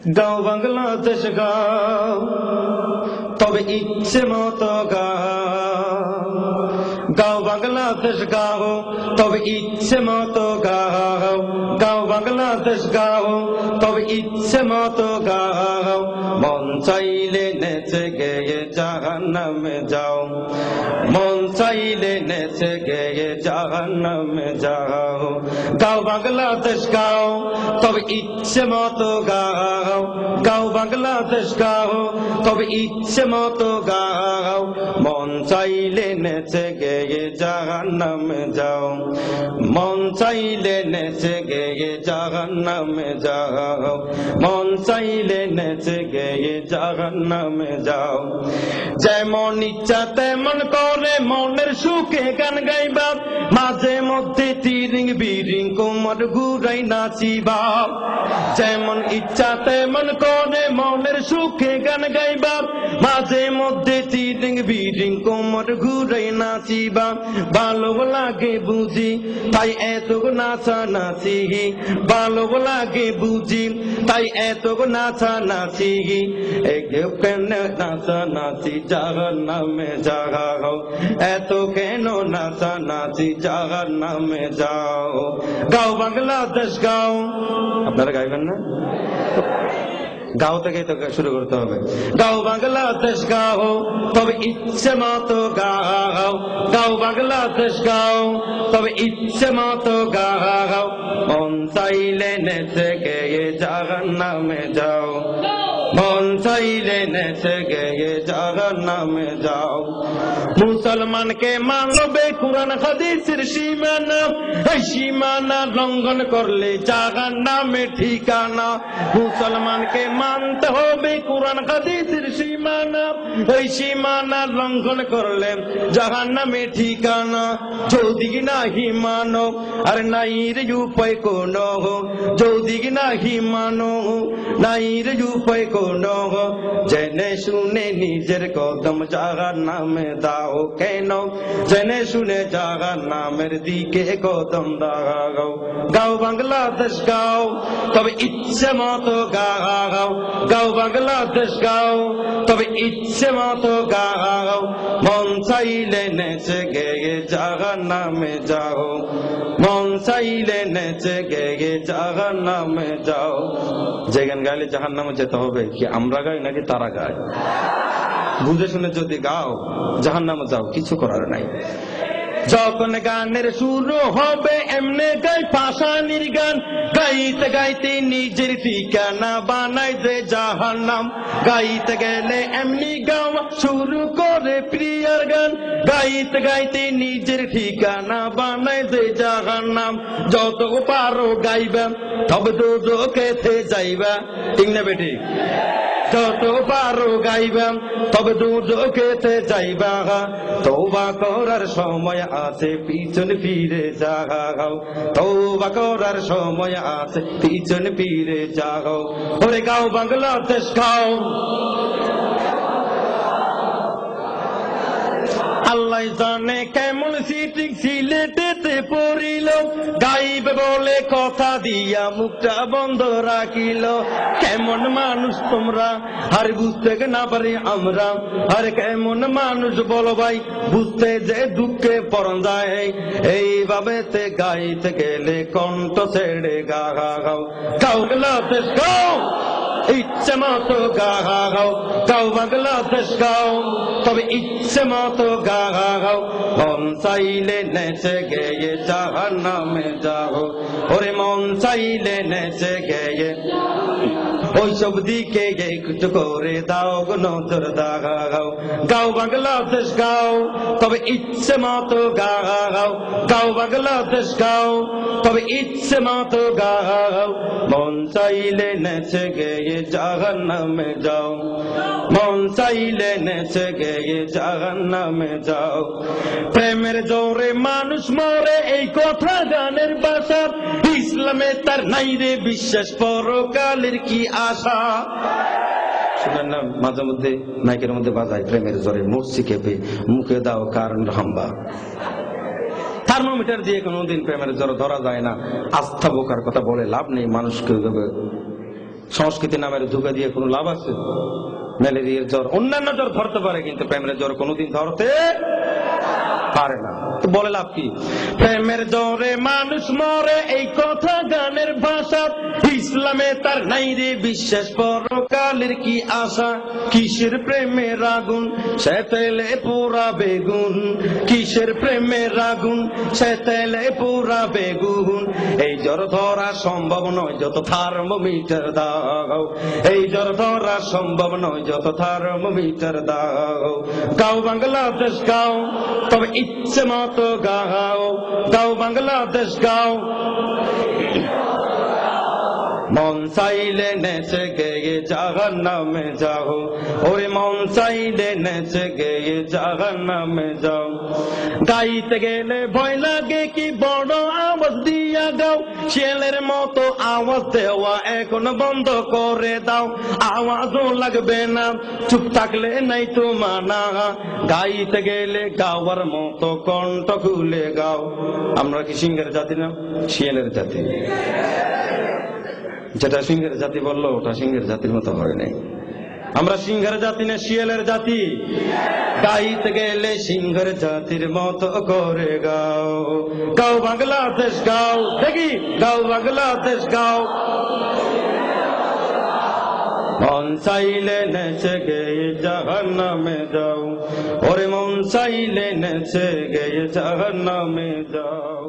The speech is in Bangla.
গাও বাংলাদেশ গাও, তবে ইচ্ছে মতো গাও। গাও বাংলাদেশ গাও, তবে ইচ্ছে মতো গাও। গাও বাংলাদেশ গাও, তবে ইচ্ছে মতো গাও। মন চাইলে নেচে গেয়ে জাহান্নামে যাও, মন চাইলে নেচে গেয়ে জাহান্নামে যাও। গাও বাংলাদেশ গাও, তবে ইচ্ছে মতো গাও। গাও বাংলাদেশ গাও, তবে ইচ্ছে মতো গাও। মন চাইলে নেচে গেয়ে জাহান্নামে যাও, মন চাইলে নেচে গেয়ে জাহান্নামে যাও। মন চাইলে নেচে গেয়ে জাহান্নামে যাও। যেমন ইচ্ছা তেমন করে মনের সুখে গান গাইবা, মাঝে মধ্যে তিরিং বিরিং কোমর ঘুরাই নাচিবা। যেমন ইচ্ছা তেমন করে মনের সুখে গান গাইবা, মাঝে মধ্যে তিরিং বিরিং কোমর ঘুরাই নাচিবা। ভালো লাগে বুঝি তাই এত নাচা নাচি, ভালো লাগে বুঝি তাই এত নাচা নাচি। কেন নাচা নাচি জাহান্নামে যাও, এত কেন নাচা নাচি জাহান্নামে যাও। গাও বাংলাদেশ গাও। আপনারা গাইবেন না? গাও থেকে তো শুরু করতে হবে। গাও বাংলাদেশ গাও, তবে ইচ্ছে মতো গাও। গাও বাংলাদেশ গাও, তবে ইচ্ছে মতো গাও। মন চাইলে নেচে গেয়ে জাহান্নামে যাও, মন চাইলে নেচে গেয়ে জাহান্নামে যাও। মুসলমানকে মানবে কুরআন হাদিসের সীমানা, এই সীমানা লঙ্ঘন করলে জাহান্নামে ঠিকানা। মুসলমানকে মানতে হবে কুরআন হাদিসের সীমানা, এই সীমানা লঙ্ঘন করলে জাহান্নামে ঠিকানা। যদি নাহি মানো আর নাই রে উপায় কোনো, যদি নাহি মানো নাই রে উপায় কোনো। জেনে শুনে নিজের কদম জাহান্নামে দাও কেন, জেনে শুনে জাহান্নামের দিকে কদম দাও। গাও বাংলাদেশ গাও, তবে ইচ্ছে মতো গাও। গাও বাংলাদেশ গাও, তবে ইচ্ছে মতো গাও। মন চাইলে নেচে গেয়ে জাহান্নামে যাও, মন চাইলে নেচে গেয়ে জাহান্নামে যাও। যে গান গাইলে জাহান্নামে যেতে হবে, কি আমরা গাই নাকি তারা গায়? বুঝে শুনে যদি গাও জাহান্নামে যাও, কিছু করার নাই। যখন গানের শুরু হবে এমনে গাই পাশানির গান, গাইতে গাইতে নিজের ঠিকানা বানাই যে জাহান্নাম। গাইতে গেলে এমনি গাওয়া শুরু করে প্রিয়ার গান, গাইতে গাইতে নিজের ঠিকানা বানাই যে জাহান্নাম। যত পারো গাইবা তবে দোজখেতে যাইবা, ঠিক না বেটি? যত পারো গাইবা তবে দোজখেতে যাইবা। তওবা করার সময় আছে পিছন ফিরে যাও, তওবা করার সময় আছে পিছন ফিরে যাও। ওরে গাও বাংলাদেশ গাও। আল্লাহ জানে কেমন সিটিং সিলেটেতে পড়িল, গাইবে বলে কথা দিয়া মুখটা বন্ধ রাখিল। কেমন মানুষ তোমরা আর বুঝতে না পারি আমরা, আর কেমন মানুষ বলো ভাই বুঝতে যে দুঃখে পরন যায়। এইভাবে গাইতে গেলে কণ্ঠ ছেড়ে গাও। গাও বাংলাদেশ গাও, ইচ্ছে মতো গাও। গাও বাংলাদেশ গাও, তবে ইচ্ছে মতো গাও। মন চাইলে নেচে গেয়ে জাহান্নামে যাও, ওরে মন চাইলে নেচে গেয়ে ওইসব দিকে একটু করে দাও গো নজর দাও। গাও বাংলাদেশ গাও, তবে ইচ্ছে মতো গাও। গাও বাংলাদেশ গাও, তবে ইচ্ছে মতো গাও। মন চাইলে নেচে গেয়ে জাহান্নামে যাও, মন চাইলে নেচে গেয়ে জাহান্নামে যাও। প্রেমের জোরে মানুষ মরে এই কথা গানের ভাষা, ইসলামে তার নাই রে বিশ্বাস পরকালের কি আশা। শুনেন না মাঝে মধ্যে মাইকের মধ্যে বাজায় প্রেমের জোরে মরছি কেঁপে মুখে দাও কারণ হাম্বা। থার্মোমিটার দিয়ে কোনোদিন প্রেমের জ্বর ধরা যায় না। আস্থা বোকার কথা বলে লাভ নেই, মানুষকে সংস্কৃতি নামের ধোঁকা দিয়ে কোনো লাভ আছে? ম্যালেরিয়ার জ্বর, অন্যান্য জ্বর ধরতে পারে, কিন্তু প্রেমের জ্বর কোনোদিন ধরতে পারে না। তো বলে লাভ কি? প্রেমের জ্বরে মানুষ মরে, এই কথা গানের ভাষা। ইসলামে তার নাই রে বিশ্বাস, পরকালের কি আশা? কিসের প্রেমের আগুন, সে তেলে পোড়া বেগুন। কিসের প্রেমের আগুন, সে তেলে পোড়া বেগুন। এই জ্বর ধরা সম্ভব নয় যত থার্মোমিটার দাও। এই জ্বর ধরা সম্ভব নয় যত থার্মোমিটার দাও। গাও বাংলাদেশ গাও, তবে ইচ্ছে মতো গাও। গাও বাংলাদেশ গাও, মন চাইলে নেচে গেয়ে জাহান্নামে যাও। ওরে মন চাইলে নেচে গেয়ে জাহান্নামে যাও। গাইতে গেলে ভয় লাগে কি বড় আওয়াজ দিয়া গাও। শিয়ালের মতো আওয়াজ দেওয়া এখন বন্ধ করে দাও। আওয়াজও লাগবে না, চুপ থাকলে নাই তো মানা। গাইতে গেলে গাওয়ার মতো কণ্ঠ খুলে গাও। আমরা কি সিংহের জাতি না শিয়ালের জাতি? যেটা সিংহের জাতি বললো ওটা সিংহের জাতির মতো হয় নাই। আমরা সিংহের জাতি না শিয়ালের জাতি? গাইতে গেলে সিংহের জাতির মতো করে গাও। গাও বাংলাদেশ গাও, দেখি গাও বাংলাদেশ গাও। মন চাইলে নেচে গেয়ে জাহান্নামে যাও। ওরে মন চাইলে নেচে গেয়ে জাহান্নামে যাও।